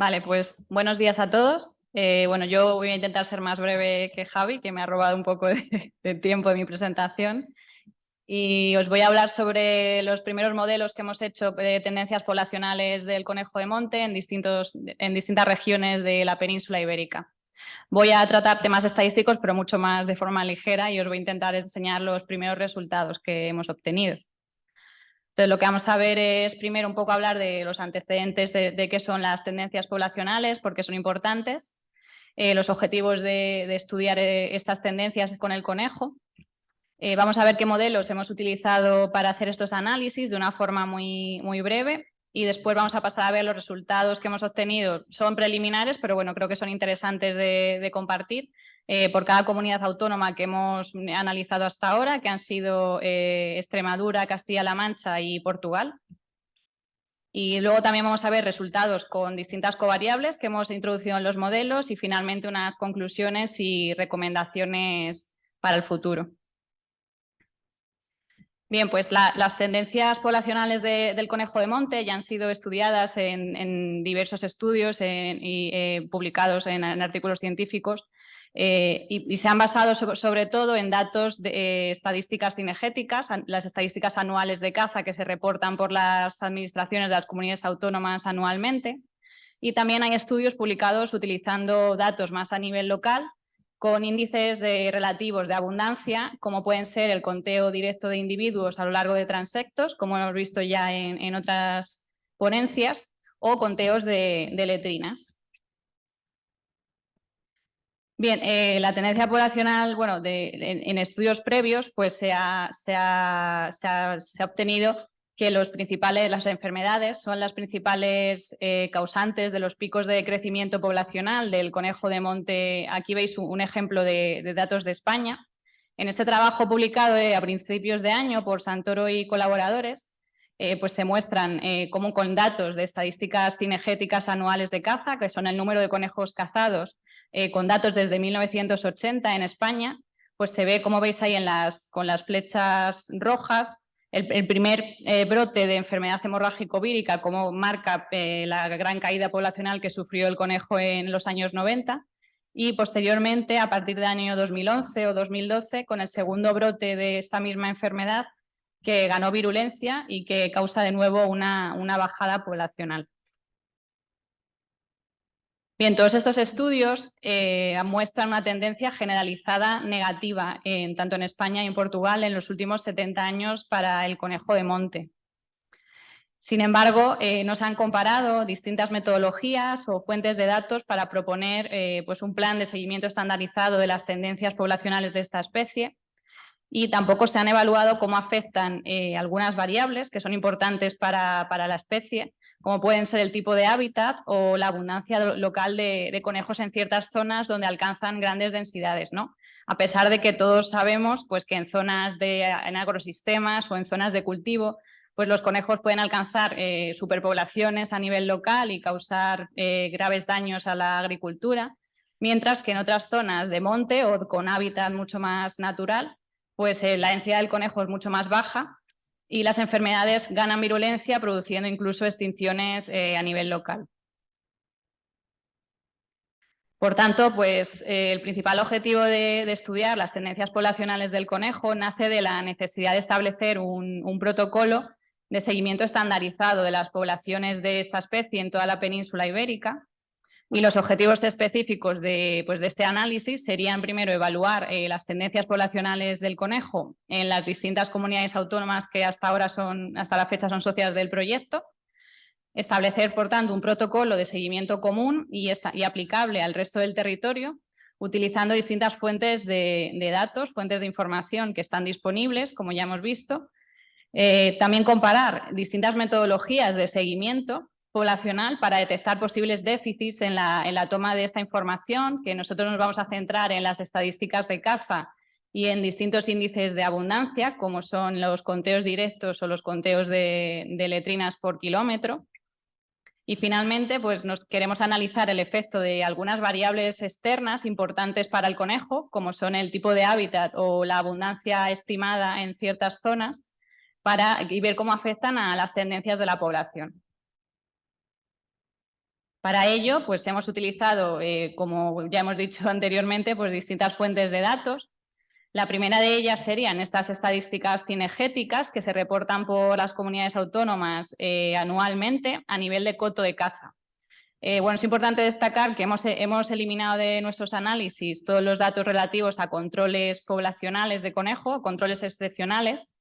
Vale, pues buenos días a todos. Bueno, yo voy a intentar ser más breve que Javi, que me ha robado un poco de tiempo de mi presentación. Y os voy a hablar sobre los primeros modelos que hemos hecho de tendencias poblacionales del conejo de monte en distintas regiones de la península ibérica. Voy a tratar temas estadísticos, pero mucho más de forma ligera, y os voy a intentar enseñar los primeros resultados que hemos obtenido. Entonces, lo que vamos a ver es primero un poco hablar de los antecedentes de qué son las tendencias poblacionales, por qué son importantes, los objetivos de estudiar estas tendencias con el conejo. Vamos a ver qué modelos hemos utilizado para hacer estos análisis de una forma muy breve y después vamos a pasar a ver los resultados que hemos obtenido. Son preliminares, pero bueno, creo que son interesantes de compartir por cada comunidad autónoma que hemos analizado hasta ahora, que han sido Extremadura, Castilla-La Mancha y Portugal. Y luego también vamos a ver resultados con distintas covariables que hemos introducido en los modelos y finalmente unas conclusiones y recomendaciones para el futuro. Bien, pues las tendencias poblacionales del conejo de monte ya han sido estudiadas en diversos estudios publicados en artículos científicos y se han basado sobre todo en datos de estadísticas cinegéticas, las estadísticas anuales de caza que se reportan por las administraciones de las comunidades autónomas anualmente. Y también hay estudios publicados utilizando datos más a nivel local con índices relativos de abundancia, como pueden ser el conteo directo de individuos a lo largo de transectos, como hemos visto ya en otras ponencias, o conteos de letrinas. Bien, la tendencia poblacional, bueno, en estudios previos, pues se ha obtenido que las enfermedades son las principales causantes de los picos de crecimiento poblacional del conejo de monte. Aquí veis un ejemplo de datos de España. En este trabajo publicado a principios de año por Santoro y colaboradores, pues se muestran cómo con datos de estadísticas cinegéticas anuales de caza, que son el número de conejos cazados, con datos desde 1980 en España, pues se ve, como veis ahí con las flechas rojas, el primer brote de enfermedad hemorrágico-vírica, como marca la gran caída poblacional que sufrió el conejo en los años 90, y posteriormente, a partir del año 2011 o 2012, con el segundo brote de esta misma enfermedad, que ganó virulencia y que causa de nuevo una bajada poblacional. Bien, todos estos estudios muestran una tendencia generalizada negativa tanto en España y en Portugal en los últimos 70 años para el conejo de monte. Sin embargo, nos han comparado distintas metodologías o fuentes de datos para proponer pues un plan de seguimiento estandarizado de las tendencias poblacionales de esta especie, y tampoco se han evaluado cómo afectan algunas variables que son importantes para la especie, como pueden ser el tipo de hábitat o la abundancia local de conejos en ciertas zonas donde alcanzan grandes densidades, ¿no? A pesar de que todos sabemos pues, que en agrosistemas o en zonas de cultivo, pues los conejos pueden alcanzar superpoblaciones a nivel local y causar graves daños a la agricultura, mientras que en otras zonas de monte o con hábitat mucho más natural, pues la densidad del conejo es mucho más baja y las enfermedades ganan virulencia, produciendo incluso extinciones a nivel local. Por tanto, pues, el principal objetivo de estudiar las tendencias poblacionales del conejo nace de la necesidad de establecer un protocolo de seguimiento estandarizado de las poblaciones de esta especie en toda la península ibérica. Y los objetivos específicos de este análisis serían, primero, evaluar las tendencias poblacionales del conejo en las distintas comunidades autónomas que hasta la fecha son socias del proyecto, establecer, por tanto, un protocolo de seguimiento común y aplicable al resto del territorio, utilizando distintas fuentes de datos, fuentes de información que están disponibles, como ya hemos visto. También comparar distintas metodologías de seguimiento poblacional para detectar posibles déficits en la toma de esta información, que nosotros nos vamos a centrar en las estadísticas de caza y en distintos índices de abundancia, como son los conteos directos o los conteos de letrinas por kilómetro. Y finalmente, pues nos queremos analizar el efecto de algunas variables externas importantes para el conejo, como son el tipo de hábitat o la abundancia estimada en ciertas zonas, y ver cómo afectan a las tendencias de la población. Para ello, pues hemos utilizado, como ya hemos dicho anteriormente, pues distintas fuentes de datos. La primera de ellas serían estas estadísticas cinegéticas que se reportan por las comunidades autónomas anualmente a nivel de coto de caza. Bueno, es importante destacar que hemos eliminado de nuestros análisis todos los datos relativos a controles poblacionales de conejo, controles excepcionales,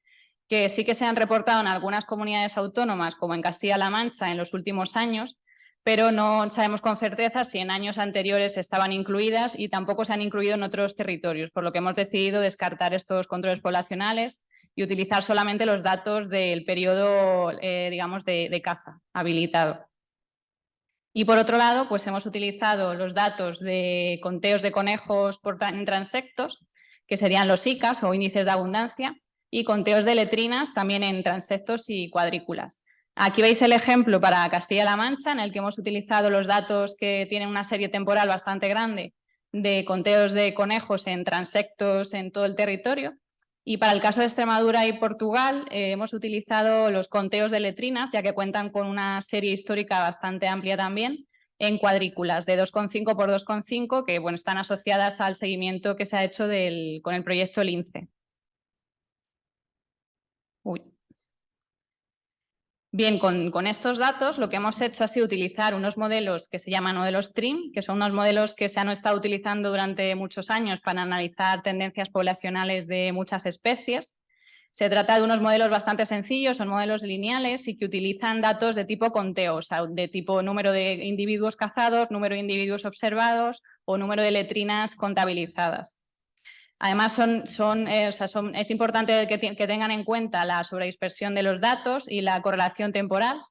que sí que se han reportado en algunas comunidades autónomas, como en Castilla-La Mancha, en los últimos años, pero no sabemos con certeza si en años anteriores estaban incluidas y tampoco se han incluido en otros territorios, por lo que hemos decidido descartar estos controles poblacionales y utilizar solamente los datos del periodo, digamos, de caza habilitado. Y por otro lado, pues hemos utilizado los datos de conteos de conejos por transectos, que serían los ICAs o índices de abundancia, y conteos de letrinas también en transectos y cuadrículas. Aquí veis el ejemplo para Castilla-La Mancha, en el que hemos utilizado los datos que tienen una serie temporal bastante grande de conteos de conejos en transectos en todo el territorio. Y para el caso de Extremadura y Portugal hemos utilizado los conteos de letrinas, ya que cuentan con una serie histórica bastante amplia también, en cuadrículas de 2,5 por 2,5, que bueno, están asociadas al seguimiento que se ha hecho con el proyecto LINCE. Uy. Bien, con estos datos lo que hemos hecho ha sido utilizar unos modelos que se llaman modelos TRIM, que son unos modelos que se han estado utilizando durante muchos años para analizar tendencias poblacionales de muchas especies. Se trata de unos modelos bastante sencillos, son modelos lineales y que utilizan datos de tipo conteo, o sea, de tipo número de individuos cazados, número de individuos observados o número de letrinas contabilizadas. Además, es importante que tengan en cuenta la sobredispersión de los datos y la correlación temporal.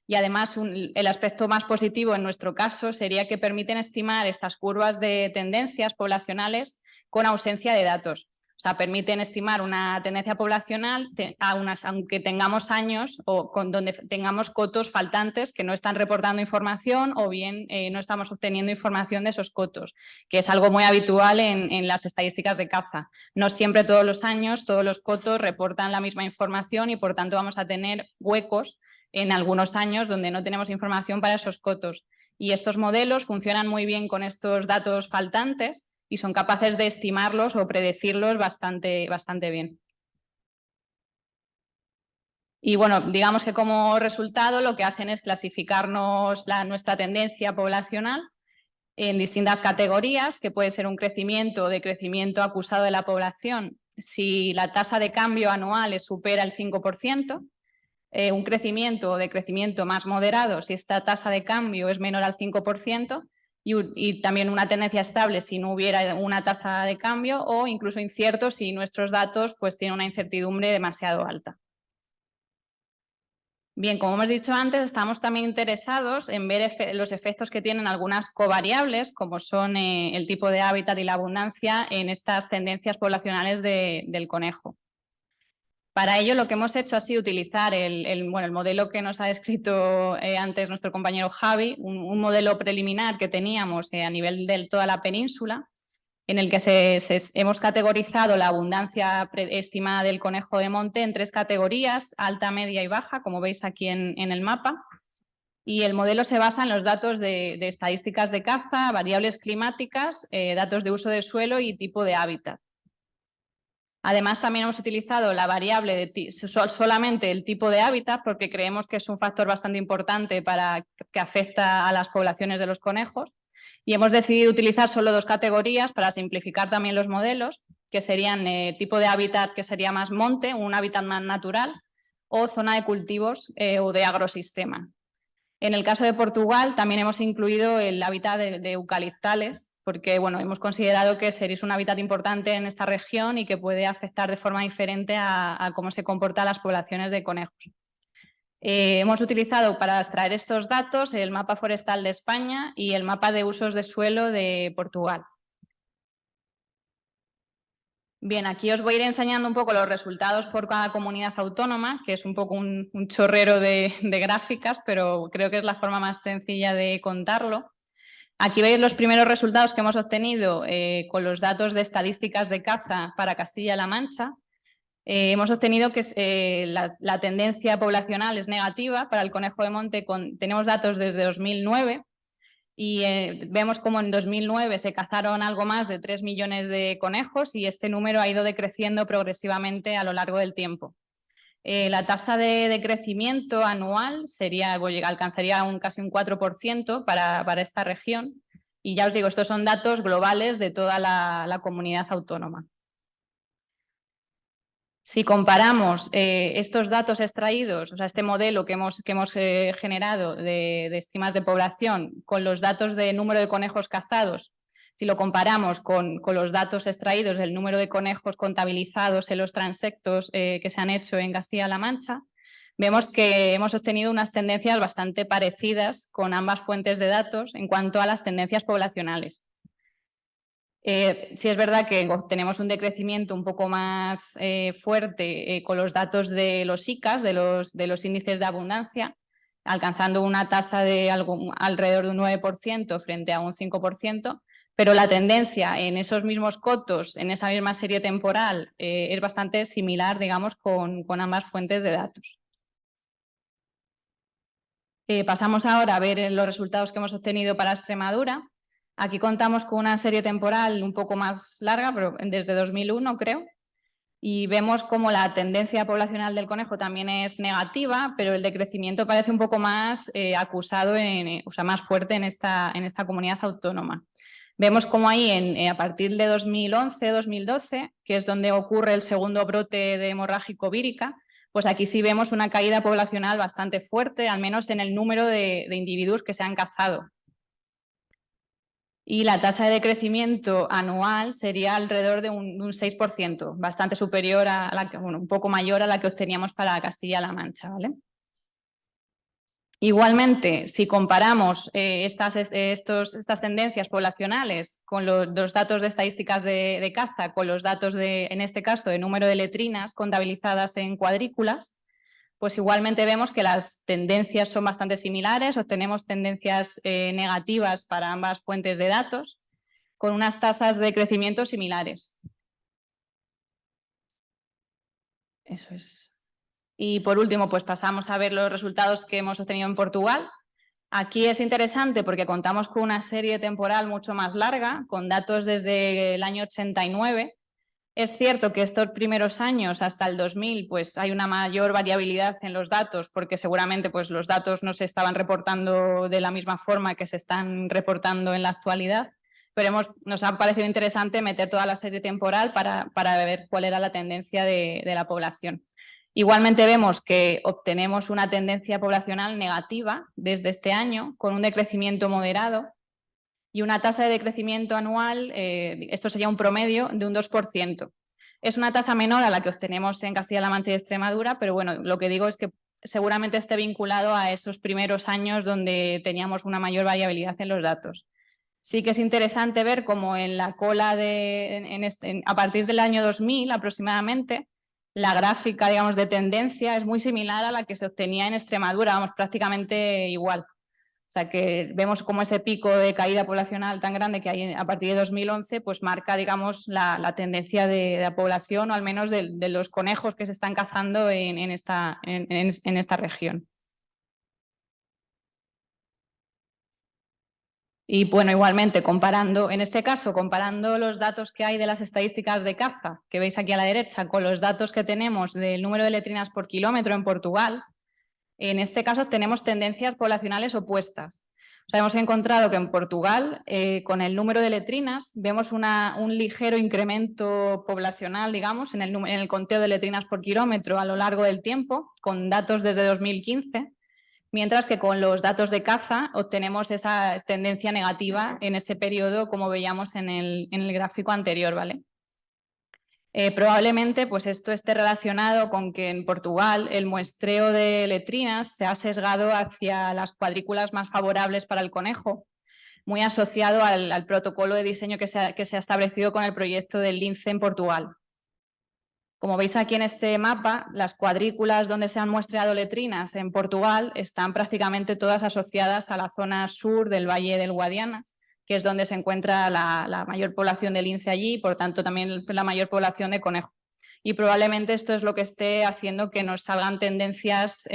Y además, el aspecto más positivo en nuestro caso sería que permiten estimar estas curvas de tendencias poblacionales con ausencia de datos. O sea, permiten estimar una tendencia poblacional aunque tengamos años o donde tengamos cotos faltantes que no están reportando información o bien no estamos obteniendo información de esos cotos, que es algo muy habitual en las estadísticas de caza. No siempre todos los años todos los cotos reportan la misma información y por tanto vamos a tener huecos en algunos años donde no tenemos información para esos cotos. Y estos modelos funcionan muy bien con estos datos faltantes y son capaces de estimarlos o predecirlos bastante bien. Y bueno, digamos que como resultado lo que hacen es clasificarnos nuestra tendencia poblacional en distintas categorías, que puede ser un crecimiento o decrecimiento acusado de la población si la tasa de cambio anual supera el 5%, un crecimiento o decrecimiento más moderado si esta tasa de cambio es menor al 5%, y también una tendencia estable si no hubiera una tasa de cambio, o incluso incierto si nuestros datos pues, tienen una incertidumbre demasiado alta. Bien, como hemos dicho antes, estamos también interesados en ver los efectos que tienen algunas covariables, como son el tipo de hábitat y la abundancia en estas tendencias poblacionales del conejo. Para ello, lo que hemos hecho ha sido utilizar el modelo que nos ha descrito antes nuestro compañero Javi, un modelo preliminar que teníamos a nivel de toda la península, en el que hemos categorizado la abundancia estimada del conejo de monte en 3 categorías, alta, media y baja, como veis aquí en el mapa. Y el modelo se basa en los datos de estadísticas de caza, variables climáticas, datos de uso de suelo y tipo de hábitat. Además, también hemos utilizado la variable solamente el tipo de hábitat, porque creemos que es un factor bastante importante que afecta a las poblaciones de los conejos. Y hemos decidido utilizar solo 2 categorías para simplificar también los modelos, que serían tipo de hábitat que sería más monte, un hábitat más natural, o zona de cultivos o de agrosistema. En el caso de Portugal también hemos incluido el hábitat de eucaliptales, porque bueno, hemos considerado que es un hábitat importante en esta región y que puede afectar de forma diferente a cómo se comportan las poblaciones de conejos. Hemos utilizado para extraer estos datos el mapa forestal de España y el mapa de usos de suelo de Portugal. Bien, aquí os voy a ir enseñando un poco los resultados por cada comunidad autónoma, que es un poco un chorrero de gráficas, pero creo que es la forma más sencilla de contarlo. Aquí veis los primeros resultados que hemos obtenido con los datos de estadísticas de caza para Castilla-La Mancha. Hemos obtenido que la tendencia poblacional es negativa para el conejo de monte. Tenemos datos desde 2009 y vemos como en 2009 se cazaron algo más de 3 millones de conejos y este número ha ido decreciendo progresivamente a lo largo del tiempo. La tasa de crecimiento anual alcanzaría casi un 4% para esta región y ya os digo, estos son datos globales de toda la comunidad autónoma. Si comparamos estos datos extraídos, o sea, este modelo que hemos generado de estimas de población con los datos de número de conejos cazados, si lo comparamos con los datos extraídos del número de conejos contabilizados en los transectos que se han hecho en Castilla-La Mancha, vemos que hemos obtenido unas tendencias bastante parecidas con ambas fuentes de datos en cuanto a las tendencias poblacionales. Sí es verdad que tenemos un decrecimiento un poco más fuerte con los datos de los ICAs, de los índices de abundancia, alcanzando una tasa de alrededor de un 9% frente a un 5%, pero la tendencia en esos mismos cotos, en esa misma serie temporal, es bastante similar, digamos, con ambas fuentes de datos. Pasamos ahora a ver los resultados que hemos obtenido para Extremadura. Aquí contamos con una serie temporal un poco más larga, pero desde 2001 creo, y vemos como la tendencia poblacional del conejo también es negativa, pero el decrecimiento parece un poco más acusado, o sea, más fuerte en esta comunidad autónoma. Vemos como ahí a partir de 2011-2012, que es donde ocurre el segundo brote de hemorrágico vírica, pues aquí sí vemos una caída poblacional bastante fuerte, al menos en el número de individuos que se han cazado. Y la tasa de crecimiento anual sería alrededor de un 6%, bastante superior a un poco mayor a la que obteníamos para Castilla-La Mancha, ¿vale? Igualmente, si comparamos estas tendencias poblacionales con los datos de estadísticas de caza, con los datos en este caso, de número de letrinas contabilizadas en cuadrículas, pues igualmente vemos que las tendencias son bastante similares, obtenemos tendencias negativas para ambas fuentes de datos, con unas tasas de crecimiento similares. Eso es. Y por último, pues pasamos a ver los resultados que hemos obtenido en Portugal. Aquí es interesante porque contamos con una serie temporal mucho más larga, con datos desde el año 89. Es cierto que estos primeros años, hasta el 2000, pues hay una mayor variabilidad en los datos porque seguramente pues, los datos no se estaban reportando de la misma forma que se están reportando en la actualidad, pero nos ha parecido interesante meter toda la serie temporal para ver cuál era la tendencia de la población. Igualmente vemos que obtenemos una tendencia poblacional negativa desde este año, con un decrecimiento moderado y una tasa de decrecimiento anual, esto sería un promedio de un 2%. Es una tasa menor a la que obtenemos en Castilla-La Mancha y Extremadura, pero bueno, lo que digo es que seguramente esté vinculado a esos primeros años donde teníamos una mayor variabilidad en los datos. Sí que es interesante ver cómo en la cola a partir del año 2000 aproximadamente, la gráfica, digamos, de tendencia es muy similar a la que se obtenía en Extremadura, vamos, prácticamente igual. O sea que vemos como ese pico de caída poblacional tan grande que hay a partir de 2011, pues marca, digamos, la tendencia de la población, o al menos de los conejos que se están cazando en esta región. Y bueno, igualmente, en este caso, comparando los datos que hay de las estadísticas de caza, que veis aquí a la derecha, con los datos que tenemos del número de letrinas por kilómetro en Portugal, en este caso tenemos tendencias poblacionales opuestas. O sea, hemos encontrado que en Portugal, con el número de letrinas, vemos un ligero incremento poblacional, digamos, en el conteo de letrinas por kilómetro a lo largo del tiempo, con datos desde 2015, mientras que con los datos de caza obtenemos esa tendencia negativa en ese periodo, como veíamos en el gráfico anterior, ¿vale? Probablemente pues esto esté relacionado con que en Portugal el muestreo de letrinas se ha sesgado hacia las cuadrículas más favorables para el conejo, muy asociado al protocolo de diseño que se ha establecido con el proyecto del lince en Portugal. Como veis aquí en este mapa, las cuadrículas donde se han muestreado letrinas en Portugal están prácticamente todas asociadas a la zona sur del Valle del Guadiana, que es donde se encuentra la mayor población de lince allí y por tanto también la mayor población de conejo. Y probablemente esto es lo que esté haciendo que nos salgan tendencias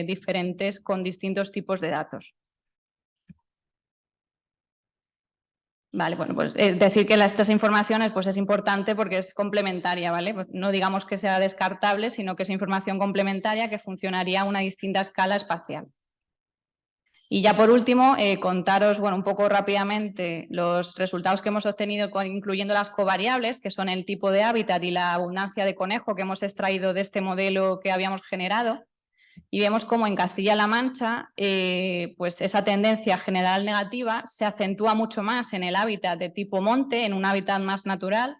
diferentes con distintos tipos de datos. Vale, bueno, pues decir que estas informaciones pues es importante porque es complementaria, ¿vale? Pues no digamos que sea descartable, sino que es información complementaria que funcionaría a una distinta escala espacial. Y ya por último, contaros un poco rápidamente los resultados que hemos obtenido incluyendo las covariables, que son el tipo de hábitat y la abundancia de conejo que hemos extraído de este modelo que habíamos generado. Y vemos cómo en Castilla-La Mancha pues esa tendencia general negativa se acentúa mucho más en el hábitat de tipo monte, en un hábitat más natural,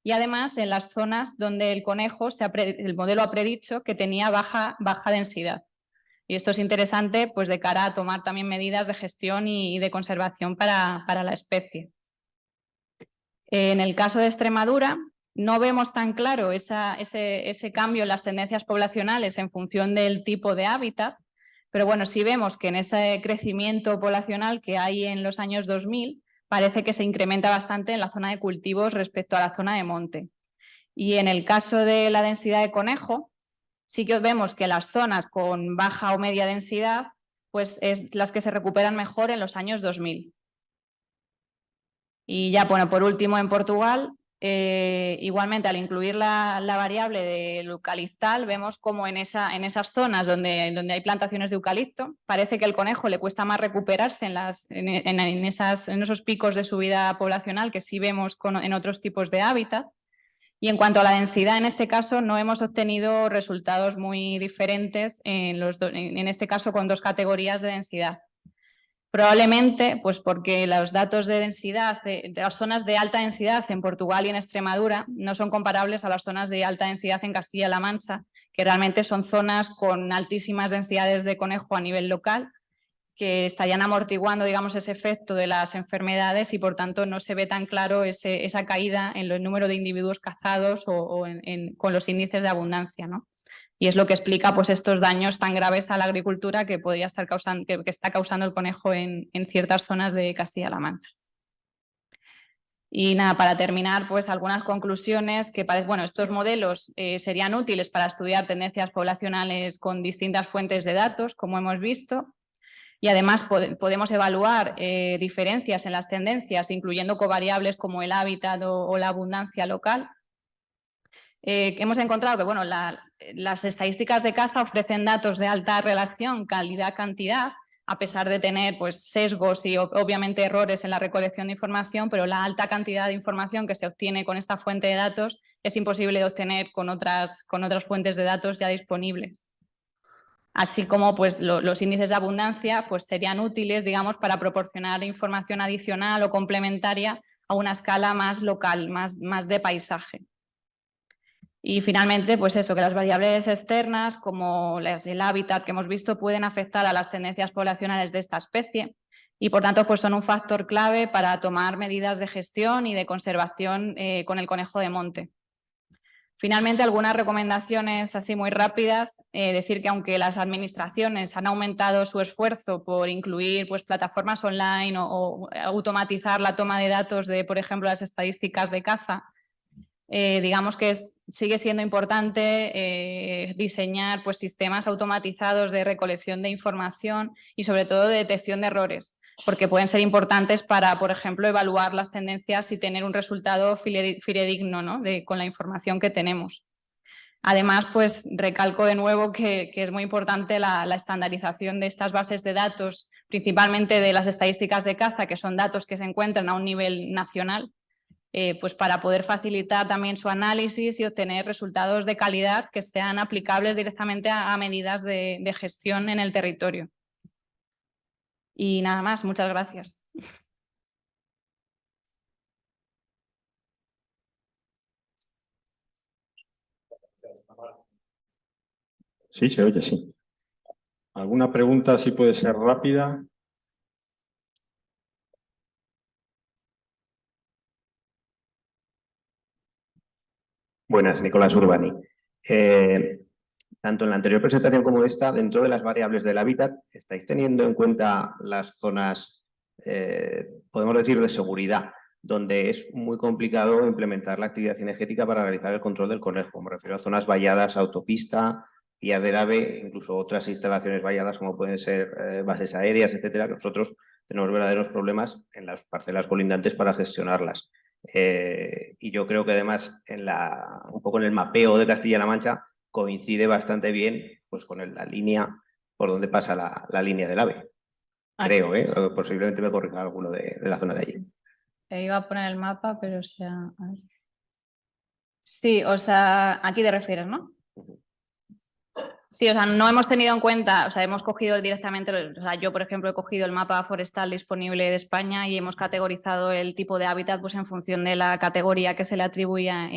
y además en las zonas donde el conejo, el modelo ha predicho que tenía baja densidad. Y esto es interesante pues, de cara a tomar también medidas de gestión y de conservación para la especie. En el caso de Extremadura, no vemos tan claro ese cambio en las tendencias poblacionales en función del tipo de hábitat, pero bueno, sí vemos que en ese crecimiento poblacional que hay en los años 2000 parece que se incrementa bastante en la zona de cultivos respecto a la zona de monte. Y en el caso de la densidad de conejo, sí que vemos que las zonas con baja o media densidad pues es las que se recuperan mejor en los años 2000. Y ya, bueno, por último, en Portugal, igualmente al incluir la variable del eucaliptal, vemos como en esas zonas donde hay plantaciones de eucalipto, parece que al conejo le cuesta más recuperarse en esos picos de subida poblacional que sí vemos en otros tipos de hábitat. Y en cuanto a la densidad, en este caso no hemos obtenido resultados muy diferentes, en este caso con dos categorías de densidad. Probablemente pues porque los datos de densidad de las zonas de alta densidad en Portugal y en Extremadura no son comparables a las zonas de alta densidad en Castilla-La Mancha, que realmente son zonas con altísimas densidades de conejo a nivel local, que estarían amortiguando, digamos, ese efecto de las enfermedades y, por tanto, no se ve tan claro esa caída en el número de individuos cazados con los índices de abundancia, ¿no? Y es lo que explica pues, estos daños tan graves a la agricultura que podría estar causando, que está causando el conejo en ciertas zonas de Castilla-La Mancha. Y nada, para terminar, pues algunas conclusiones que estos modelos serían útiles para estudiar tendencias poblacionales con distintas fuentes de datos, como hemos visto, y además podemos evaluar diferencias en las tendencias, incluyendo covariables como el hábitat o la abundancia local. Hemos encontrado que las estadísticas de caza ofrecen datos de alta relación calidad-cantidad, a pesar de tener pues, sesgos y obviamente errores en la recolección de información, pero la alta cantidad de información que se obtiene con esta fuente de datos es imposible de obtener con otras fuentes de datos ya disponibles. Así como pues, los índices de abundancia pues, serían útiles, digamos, para proporcionar información adicional o complementaria a una escala más local, más de paisaje. Y finalmente, pues eso, que las variables externas, como el hábitat que hemos visto, pueden afectar a las tendencias poblacionales de esta especie y, por tanto, pues son un factor clave para tomar medidas de gestión y de conservación con el conejo de monte. Finalmente, algunas recomendaciones así muy rápidas. Decir que aunque las administraciones han aumentado su esfuerzo por incluir pues, plataformas online o automatizar la toma de datos de, por ejemplo, las estadísticas de caza, digamos que sigue siendo importante diseñar pues, sistemas automatizados de recolección de información y sobre todo de detección de errores, porque pueden ser importantes para, por ejemplo, evaluar las tendencias y tener un resultado fidedigno, ¿no? Con la información que tenemos. Además, pues recalco de nuevo que es muy importante la estandarización de estas bases de datos, principalmente de las estadísticas de caza, que son datos que se encuentran a un nivel nacional, pues para poder facilitar también su análisis y obtener resultados de calidad que sean aplicables directamente a medidas de gestión en el territorio. Y nada más, muchas gracias. Sí, se oye, sí. ¿Alguna pregunta? Sí puede ser rápida. Buenas, Nicolás Urbani. Tanto en la anterior presentación como esta, dentro de las variables del hábitat, ¿estáis teniendo en cuenta las zonas, podemos decir, de seguridad, donde es muy complicado implementar la actividad cinegética para realizar el control del conejo? Me refiero a zonas valladas, autopista, vías del AVE, incluso otras instalaciones valladas como pueden ser bases aéreas, etcétera, que nosotros tenemos verdaderos problemas en las parcelas colindantes para gestionarlas. Y yo creo que además un poco en el mapeo de Castilla-La Mancha coincide bastante bien pues, con la línea por donde pasa la línea del AVE. Creo, posiblemente me corrija alguno de la zona de allí. Iba a poner el mapa, pero o sea... A ver. Sí, o sea, aquí te refieres, ¿no? Sí, o sea, no hemos tenido en cuenta, o sea, hemos cogido directamente, o sea, yo por ejemplo he cogido el mapa forestal disponible de España y hemos categorizado el tipo de hábitat pues en función de la categoría que se le atribuía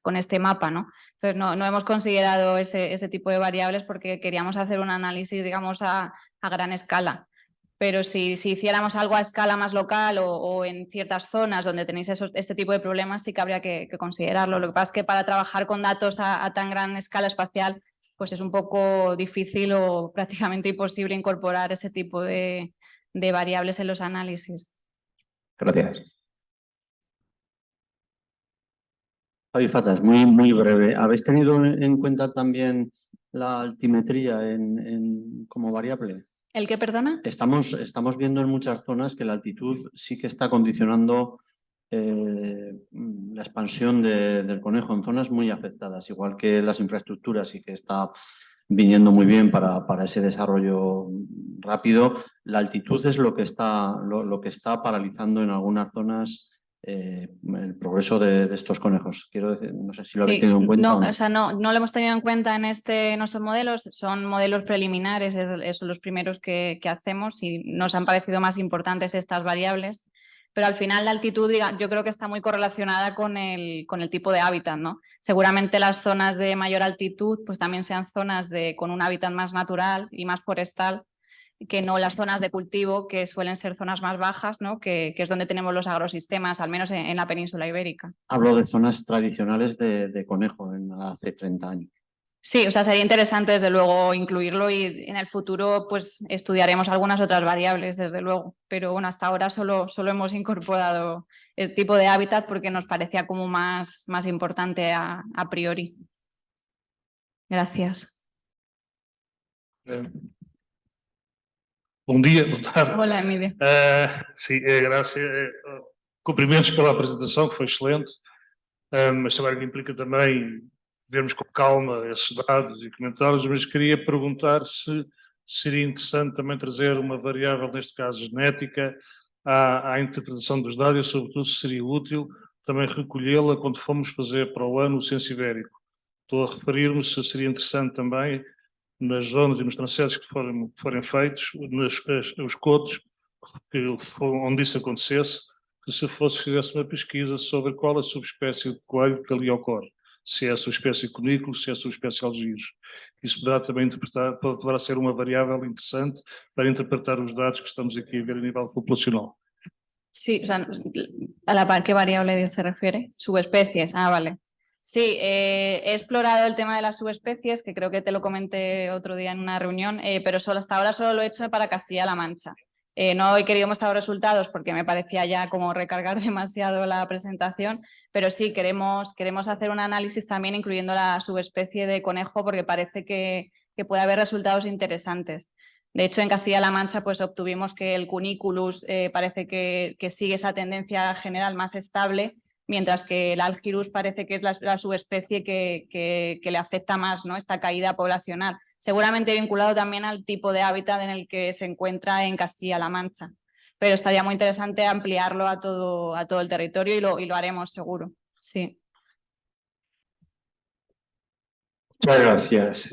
con este mapa, ¿no? Entonces no hemos considerado ese tipo de variables porque queríamos hacer un análisis, digamos, a gran escala. Pero si hiciéramos algo a escala más local o en ciertas zonas donde tenéis este tipo de problemas, sí que habría que considerarlo. Lo que pasa es que para trabajar con datos a tan gran escala espacial, pues es un poco difícil o prácticamente imposible incorporar ese tipo de variables en los análisis. Gracias. Javi Fatas, muy breve. ¿Habéis tenido en cuenta también la altimetría como variable? ¿El qué, perdona? Estamos viendo en muchas zonas que la altitud sí que está condicionando la expansión del conejo en zonas muy afectadas, igual que las infraestructuras sí que está viniendo muy bien para ese desarrollo rápido. La altitud es lo que está paralizando en algunas zonas el progreso de estos conejos. Quiero decir, no sé si lo habéis tenido en cuenta. No, o sea, no lo hemos tenido en cuenta en nuestros modelos, son modelos preliminares, son los primeros que hacemos y nos han parecido más importantes estas variables. Pero al final la altitud yo creo que está muy correlacionada con el tipo de hábitat, ¿no? Seguramente las zonas de mayor altitud pues también sean zonas con un hábitat más natural y más forestal que no las zonas de cultivo, que suelen ser zonas más bajas, ¿no? que es donde tenemos los agrosistemas, al menos en la península ibérica. Hablo de zonas tradicionales de conejo hace 30 años. Sí, o sea, sería interesante desde luego incluirlo y en el futuro pues estudiaremos algunas otras variables, desde luego. Pero bueno, hasta ahora solo hemos incorporado el tipo de hábitat porque nos parecía como más importante a priori. Gracias. Bom dia, boa tarde. Olá, Emília. Sim, graças. Cumprimentos pela apresentação, que foi excelente, mas também implica também vermos com calma esses dados e comentários, mas queria perguntar se seria interessante também trazer uma variável, neste caso genética, à interpretação dos dados e, sobretudo, se seria útil também recolhê-la quando formos fazer para o ano o censo ibérico. Estou a referir-me se seria interessante também nas zonas e nos transetos que forem feitos, os cotos onde isso acontecesse, que se fizesse uma pesquisa sobre qual a subespécie de coelho que ali ocorre, se é a subespécie conículo, se é a subespécie algiros. Isso poderá também poderá ser uma variável interessante para interpretar os dados que estamos aqui a ver a nível populacional. Sí, o sea, ¿a qué variable se refiere? Subespecies, vale. Sí, he explorado el tema de las subespecies, que creo que te lo comenté otro día en una reunión, pero hasta ahora solo lo he hecho para Castilla-La Mancha. No he querido mostrar los resultados porque me parecía ya como recargar demasiado la presentación, pero sí queremos hacer un análisis también incluyendo la subespecie de conejo porque parece que puede haber resultados interesantes. De hecho, en Castilla-La Mancha pues obtuvimos que el Cuniculus parece que sigue esa tendencia general más estable, mientras que el Algirus parece que es la subespecie que le afecta más, ¿no? Esta caída poblacional. Seguramente vinculado también al tipo de hábitat en el que se encuentra en Castilla-La Mancha. Pero estaría muy interesante ampliarlo a todo el territorio y lo haremos seguro. Sí. Muchas gracias.